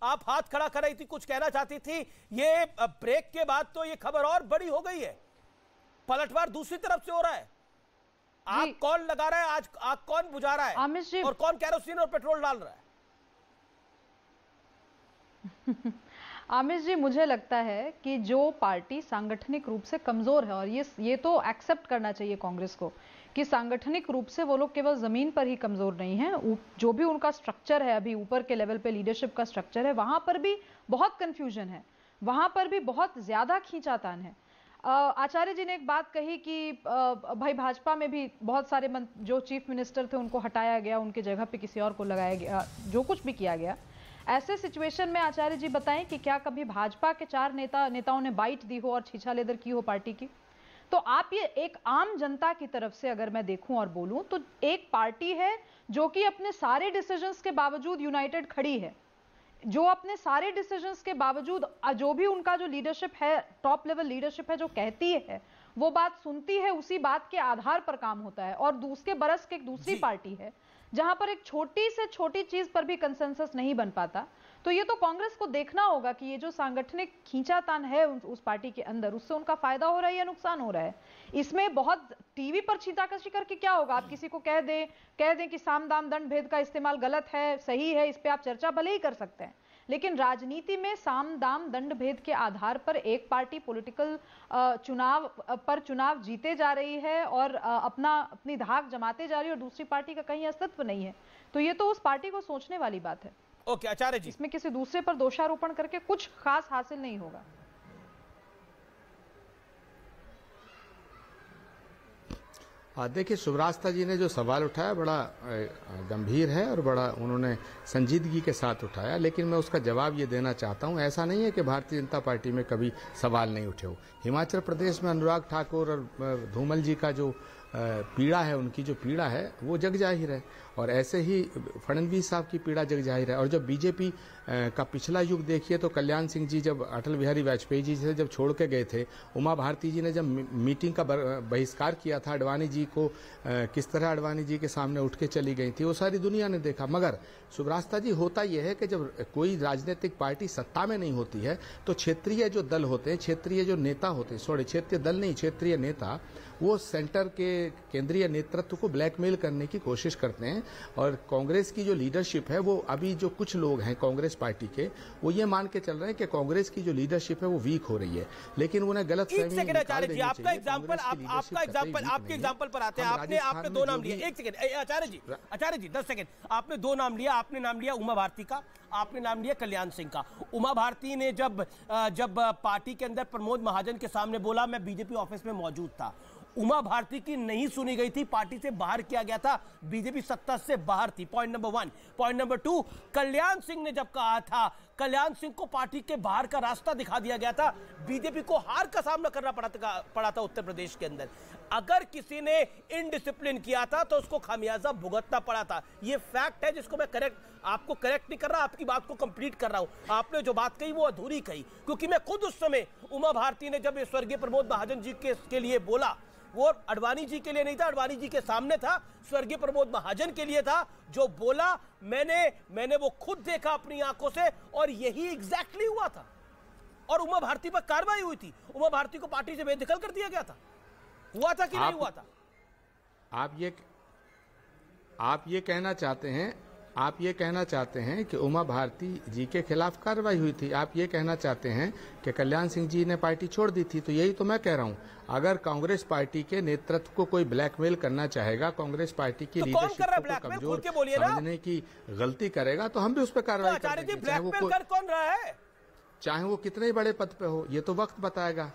आप हाथ खड़ा कर रही थी, कुछ कहना चाहती थी। ये ब्रेक के बाद तो ये खबर और बड़ी हो गई है, पलटवार दूसरी तरफ से हो रहा है। आग कौन लगा रहा है, आज आग कौन बुझा रहा है, और कौन केरोसिन और पेट्रोल डाल रहा है? आमिर जी, मुझे लगता है कि जो पार्टी सांगठनिक रूप से कमजोर है, और ये तो एक्सेप्ट करना चाहिए कांग्रेस को कि सांगठनिक रूप से वो लोग केवल जमीन पर ही कमजोर नहीं है, जो भी उनका स्ट्रक्चर है अभी ऊपर के लेवल पे लीडरशिप का स्ट्रक्चर है, वहां पर भी बहुत कंफ्यूजन है, वहां पर भी बहुत ज्यादा खींचातान है। आचार्य जी ने एक बात कही कि भाई भाजपा में भी बहुत सारे जो चीफ मिनिस्टर थे उनको हटाया गया, उनके जगह पे किसी और को लगाया गया, जो कुछ भी किया गया। ऐसे सिचुएशन में आचार्य जी बताएं कि क्या कभी भाजपा के 4 नेताओं ने बाइट दी हो और छीछा लेदर की हो पार्टी की? तो आप ये एक आम जनता की तरफ से अगर मैं देखूं और बोलूं तो एक पार्टी है जो कि अपने सारे डिसीजंस के बावजूद यूनाइटेड खड़ी है, जो अपने सारे डिसीजंस के बावजूद जो भी उनका जो लीडरशिप है, टॉप लेवल लीडरशिप है, जो कहती है वो बात सुनती है, उसी बात के आधार पर काम होता है। और दूसरे बरस के एक दूसरी पार्टी है जहां पर एक छोटी से छोटी चीज पर भी कंसेंसस नहीं बन पाता। तो ये तो कांग्रेस को देखना होगा कि ये जो सांगठनिक खींचातान है उस पार्टी के अंदर, उससे उनका फायदा हो रहा है या नुकसान हो रहा है। इसमें बहुत टीवी पर छींटाकशी करके क्या होगा? आप किसी को कह दें कि साम दाम दंड भेद का इस्तेमाल गलत है, सही है, इस पे आप चर्चा भले ही कर सकते हैं, लेकिन राजनीति में साम दाम दंड भेद के आधार पर एक पार्टी पॉलिटिकल चुनाव जीते जा रही है और अपनी धाक जमाते जा रही है, और दूसरी पार्टी का कहीं अस्तित्व नहीं है। तो ये तो उस पार्टी को सोचने वाली बात है। ओके आचार्य जी, इसमें किसी दूसरे पर दोषारोपण करके कुछ खास हासिल नहीं होगा। देखिए, सुब्रास्ता जी ने जो सवाल उठाया बड़ा गंभीर है और बड़ा उन्होंने संजीदगी के साथ उठाया, लेकिन मैं उसका जवाब ये देना चाहता हूँ, ऐसा नहीं है कि भारतीय जनता पार्टी में कभी सवाल नहीं उठे हो। हिमाचल प्रदेश में अनुराग ठाकुर और धूमल जी का जो पीड़ा है, उनकी जो पीड़ा है वो जग जाहिर है, और ऐसे ही फडणवीस साहब की पीड़ा जग जाहिर है। और जब बीजेपी का पिछला युग देखिए तो कल्याण सिंह जी जब अटल बिहारी वाजपेयी जी से जब छोड़ के गए थे, उमा भारती जी ने जब मीटिंग का बहिष्कार किया था अडवाणी जी को, किस तरह अडवाणी जी के सामने उठ के चली गई थी, वो सारी दुनिया ने देखा। मगर सुब्रास्ता जी, होता यह है कि जब कोई राजनीतिक पार्टी सत्ता में नहीं होती है तो क्षेत्रीय जो दल होते हैं, क्षेत्रीय जो नेता होते हैं, क्षेत्रीय दल नहीं, क्षेत्रीय नेता, वो सेंटर के केंद्रीय नेतृत्व को ब्लैकमेल करने की कोशिश करते हैं। और कांग्रेस की जो लीडरशिप है, वो अभी जो कुछ लोग हैं कांग्रेस पार्टी के, वो ये मान के चल रहे हैं कि कांग्रेस की जो लीडरशिप है वो वीक हो रही है, लेकिन उन्हें गलत फहमी आपके एग्जाम्पल पर आते हैं। आपने 2 नाम लिए। एक सेकंड आचार्य जी 10 सेकंड। आपने 2 नाम लिया, आपने नाम लिया उमा भारती का, आपने नाम लिया कल्याण सिंह का। उमा भारती ने जब पार्टी के अंदर प्रमोद महाजन के सामने बोला मैं बीजेपी ऑफिस में मौजूद था, उमा भारती की नहीं सुनी गई थी, पार्टी से बाहर किया गया था, बीजेपी सत्ता से बाहर थी। Point number 1। Point number 2, Kalyan Singh ने जब कहा था, कल्याण सिंह को पार्टी के बाहर का रास्ता दिखा दिया गया था, बीजेपी को हार का सामना करना पड़ा था उत्तर प्रदेश के अंदर। अगर किसी ने इनडिसिप्लिन किया था तो उसको खामियाजा भुगतना पड़ा था। यह फैक्ट है जिसको मैं आपको करेक्ट नहीं कर रहा, आपकी बात को कंप्लीट कर रहा हूं। आपने जो बात कही वो अधूरी कही, क्योंकि मैं खुद उस समय उमा भारती ने जब स्वर्गीय प्रमोद महाजन जी के लिए बोला, वो अडवाणी जी के लिए नहीं था, अडवाणी जी के सामने था, स्वर्गीय प्रमोद महाजन के लिए था। जो बोला मैंने वो खुद देखा अपनी आंखों से, और यही एग्जैक्टली हुआ था। और उमा भारती पर कार्रवाई हुई थी, उमा भारती को पार्टी से बेदखल कर दिया गया था। हुआ था कि नहीं हुआ था? आप ये कहना चाहते हैं कि उमा भारती जी के खिलाफ कार्रवाई हुई थी, आप ये कहना चाहते हैं कि कल्याण सिंह जी ने पार्टी छोड़ दी थी। तो यही तो मैं कह रहा हूं, अगर कांग्रेस पार्टी के नेतृत्व को कोई ब्लैकमेल करना चाहेगा, कांग्रेस पार्टी की लीडरशिप को कमजोर समझने की गलती करेगा, तो हम भी उस पर कार्रवाई करेंगे, चाहे वो कितने बड़े पद पे हो। ये तो वक्त बताएगा,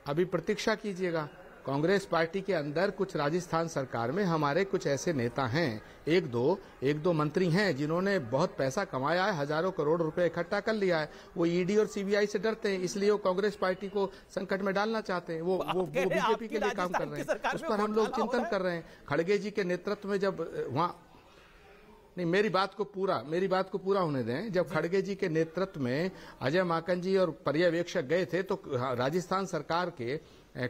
अभी प्रतीक्षा कीजिएगा। कांग्रेस पार्टी के अंदर कुछ राजस्थान सरकार में हमारे कुछ ऐसे नेता हैं, एक दो मंत्री हैं जिन्होंने बहुत पैसा कमाया है, हजारों करोड़ रुपए इकट्ठा कर लिया है। वो ईडी और सीबीआई से डरते हैं, इसलिए वो कांग्रेस पार्टी को संकट में डालना चाहते हैं। वो बीजेपी के लिए काम कर रहे हैं, उस पर हम लोग चिंतन कर रहे हैं। खड़गे जी के नेतृत्व में जब वहां नहीं, मेरी बात को पूरा होने दें। जब खड़गे जी के नेतृत्व में अजय माकन जी और पर्यवेक्षक गए थे तो राजस्थान सरकार के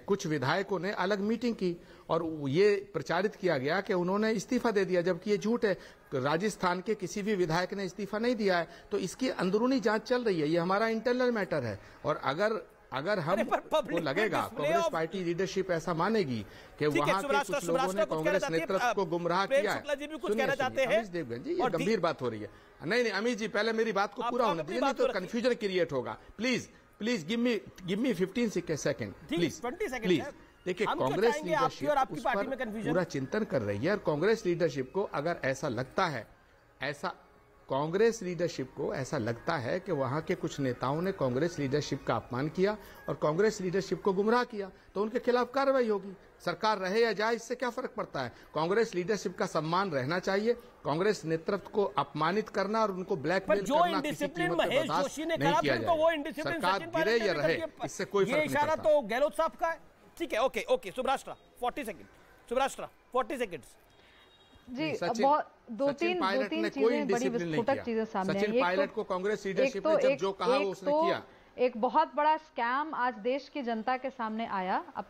कुछ विधायकों ने अलग मीटिंग की और ये प्रचारित किया गया कि उन्होंने इस्तीफा दे दिया, जबकि ये झूठ है। राजस्थान के किसी भी विधायक ने इस्तीफा नहीं दिया है, तो इसकी अंदरूनी जांच चल रही है, ये हमारा इंटरनल मैटर है। और अगर हम को लगेगा कांग्रेस पार्टी लीडरशिप ऐसा मानेगी कि वहां के कुछ लोगों ने कांग्रेस नेतृत्व को गुमराह किया है, अमित देवगन जी, ये गंभीर बात हो रही है। नहीं अमित जी, पहले मेरी बात को पूरा होने दीजिए, नहीं तो कंफ्यूजन क्रिएट होगा। Please give me 15 second please. देखिए, कांग्रेस लीडरशिप पूरा चिंतन कर रही है, और कांग्रेस लीडरशिप को अगर ऐसा लगता है, कांग्रेस लीडरशिप को ऐसा लगता है कि वहां के कुछ नेताओं ने कांग्रेस लीडरशिप का अपमान किया और कांग्रेस लीडरशिप को गुमराह किया, तो उनके खिलाफ कार्रवाई होगी। सरकार रहे या जाए, इससे क्या फर्क पड़ता है। कांग्रेस लीडरशिप का सम्मान रहना चाहिए। कांग्रेस नेतृत्व को अपमानित करना और उनको ब्लैकमेल करना किसी कीमत पर बर्दाश्त नहीं किया जाएगा। सरकार गिरे या रहे, इससे कोई फर्क नहीं पड़ता। तो गहलोत साहब का है, ठीक है। ओके सुब्राष्ट्रा 40 सेकंड जी। बहुत दो तीन चीजें बड़ी विस्फोटक चीजें सामने आई। पायलट को कांग्रेस लीडरशिप ने जब जो कहा वो उसने किया। एक बहुत बड़ा स्कैम आज देश की जनता के सामने आया। अब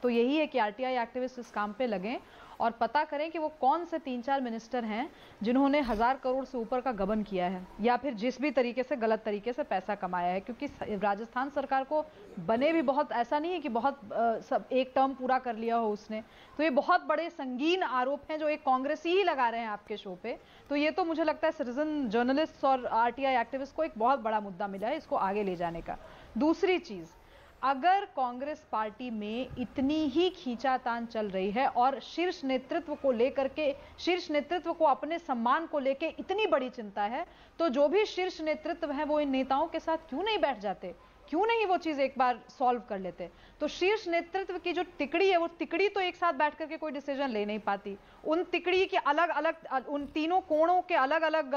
तो यही है कि आरटीआई एक्टिविस्ट इस काम पे लगें और पता करें कि वो कौन से 3-4 मिनिस्टर हैं जिन्होंने 1000 करोड़ से ऊपर का गबन किया है, या फिर जिस भी तरीके से गलत तरीके से पैसा कमाया है। क्योंकि राजस्थान सरकार को बने भी बहुत, ऐसा नहीं है कि बहुत सब एक टर्म पूरा कर लिया हो उसने, तो ये बहुत बड़े संगीन आरोप हैं जो एक कांग्रेसी ही लगा रहे हैं आपके शो पे। तो ये तो मुझे लगता है सिटीजन जर्नलिस्ट और आरटीआई एक्टिविस्ट को एक बहुत बड़ा मुद्दा मिला है इसको आगे ले जाने का। दूसरी चीज, अगर कांग्रेस पार्टी में इतनी ही खींचातान चल रही है और शीर्ष नेतृत्व को लेकर के, शीर्ष नेतृत्व को अपने सम्मान को लेकर इतनी बड़ी चिंता है, तो जो भी शीर्ष नेतृत्व है वो इन नेताओं के साथ क्यों नहीं बैठ जाते, क्यों नहीं वो चीज एक बार सॉल्व कर लेते। तो शीर्ष नेतृत्व की जो तिकड़ी है, वो तिकड़ी तो एक साथ बैठ करके कोई डिसीजन ले नहीं पाती। उन तिकड़ी के अलग अलग, उन तीनों कोणों के अलग अलग,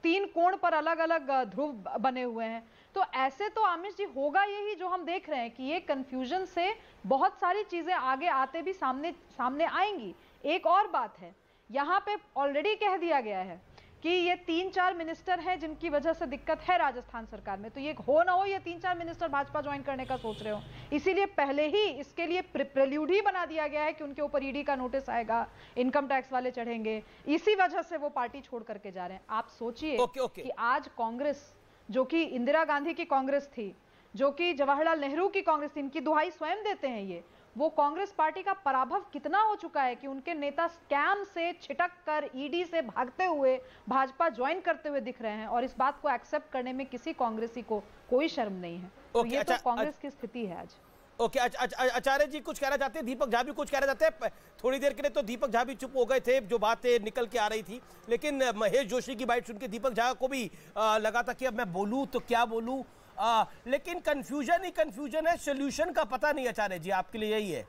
3 कोण पर अलग अलग ध्रुव बने हुए हैं। तो ऐसे तो आमिष जी होगा यही जो हम देख रहे हैं कि ये कंफ्यूजन से बहुत सारी चीजें आगे आते भी सामने आएंगी। एक और बात है, यहां पे ऑलरेडी कह दिया गया है कि ये 3-4 मिनिस्टर हैं जिनकी वजह से दिक्कत है राजस्थान सरकार में। तो ये हो ना हो, ये 3-4 मिनिस्टर भाजपा ज्वाइन करने का सोच रहे हो, इसीलिए पहले ही इसके लिए प्रेल्यूड ही बना दिया गया है कि उनके ऊपर ईडी का नोटिस आएगा, इनकम टैक्स वाले चढ़ेंगे, इसी वजह से वो पार्टी छोड़ करके जा रहे हैं। आप सोचिए कि आज कांग्रेस, जो कि इंदिरा गांधी की कांग्रेस थी, जो कि जवाहरलाल नेहरू की कांग्रेस थी, इनकी दुहाई स्वयं देते हैं ये, वो कांग्रेस पार्टी का पराभव कितना हो चुका है कि उनके नेता स्कैम से छिटक कर ईडी से भागते हुए भाजपा ज्वाइन करते हुए दिख रहे हैं, और इस बात को एक्सेप्ट करने में किसी कांग्रेसी को कोई शर्म नहीं है। तो ये तो कांग्रेस की स्थिति है आज। ओके, आचार्य जी कुछ कहना चाहते हैं, दीपक झा भी कुछ कहना चाहते हैं। थोड़ी देर के लिए तो दीपक झा भी चुप हो गए थे, जो बातें निकल के आ रही थी, लेकिन महेश जोशी की बाइट सुन के दीपक झा को भी लगा था कि अब मैं बोलूं तो क्या बोलूं। लेकिन कंफ्यूजन ही कंफ्यूजन है, सोल्यूशन का पता नहीं। आचार्य जी, आपके लिए यही है?